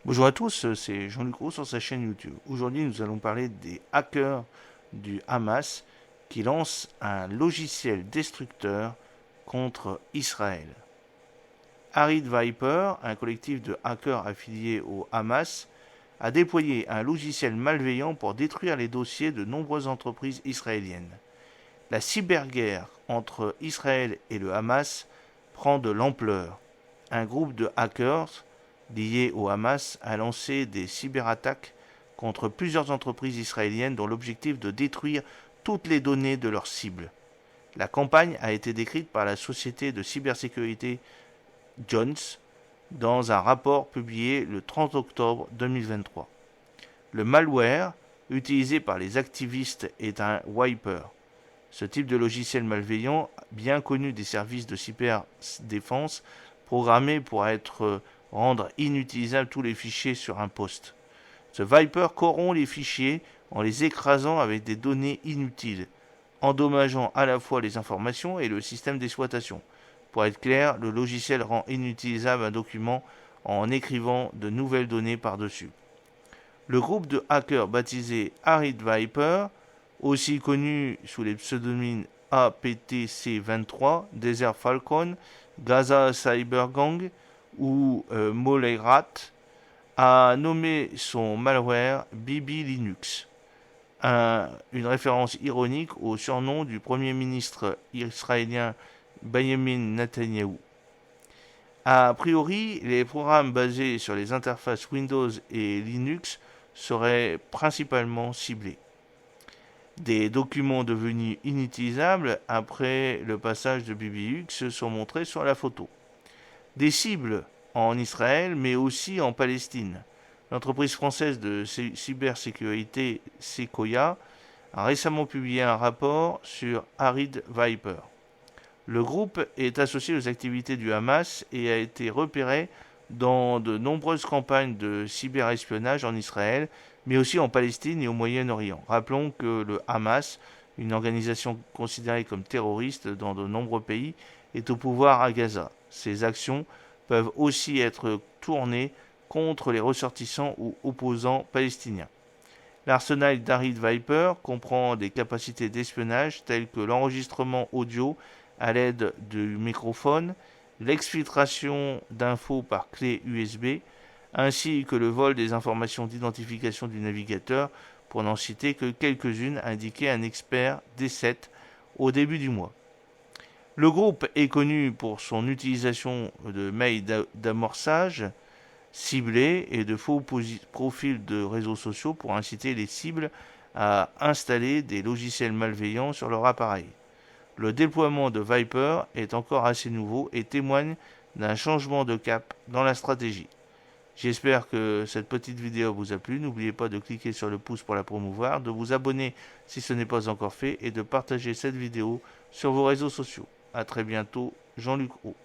Bonjour à tous, c'est Jean-Luc Roux sur sa chaîne YouTube. Aujourd'hui, nous allons parler des hackers du Hamas qui lancent un logiciel destructeur contre Israël. Arid Viper, un collectif de hackers affiliés au Hamas, a déployé un logiciel malveillant pour détruire les dossiers de nombreuses entreprises israéliennes. La cyberguerre entre Israël et le Hamas prend de l'ampleur. Un groupe de hackers lié au Hamas a lancé des cyberattaques contre plusieurs entreprises israéliennes dont l'objectif de détruire toutes les données de leurs cibles. La campagne a été décrite par la société de cybersécurité Jones dans un rapport publié le 30 octobre 2023. Le malware utilisé par les activistes est un wiper. Ce type de logiciel malveillant, bien connu des services de cyberdéfense, programmé pour rendre inutilisables tous les fichiers sur un poste. Ce Viper corrompt les fichiers en les écrasant avec des données inutiles, endommageant à la fois les informations et le système d'exploitation. Pour être clair, le logiciel rend inutilisable un document en écrivant de nouvelles données par-dessus. Le groupe de hackers baptisé Arid Viper, aussi connu sous les pseudonymes APTC23, Desert Falcon, Gaza Cyber Gang ou Moleirat, a nommé son malware Bibi Linux, une référence ironique au surnom du premier ministre israélien Benjamin Netanyahu. A priori, les programmes basés sur les interfaces Windows et Linux seraient principalement ciblés. Des documents devenus inutilisables après le passage de BBX sont montrés sur la photo. Des cibles en Israël, mais aussi en Palestine. L'entreprise française de cybersécurité Sequoia a récemment publié un rapport sur Arid Viper. Le groupe est associé aux activités du Hamas et a été repéré dans de nombreuses campagnes de cyberespionnage en Israël, mais aussi en Palestine et au Moyen-Orient. Rappelons que le Hamas, une organisation considérée comme terroriste dans de nombreux pays, est au pouvoir à Gaza. Ces actions peuvent aussi être tournées contre les ressortissants ou opposants palestiniens. L'arsenal d'Arid Viper comprend des capacités d'espionnage telles que l'enregistrement audio à l'aide du microphone, l'exfiltration d'infos par clé USB, ainsi que le vol des informations d'identification du navigateur, pour n'en citer que quelques-unes, indiquait un expert D7 au début du mois. Le groupe est connu pour son utilisation de mails d'amorçage ciblés et de faux profils de réseaux sociaux pour inciter les cibles à installer des logiciels malveillants sur leur appareil. Le déploiement de Viper est encore assez nouveau et témoigne d'un changement de cap dans la stratégie. J'espère que cette petite vidéo vous a plu. N'oubliez pas de cliquer sur le pouce pour la promouvoir, de vous abonner si ce n'est pas encore fait et de partager cette vidéo sur vos réseaux sociaux. A très bientôt, Jean-Luc Roux.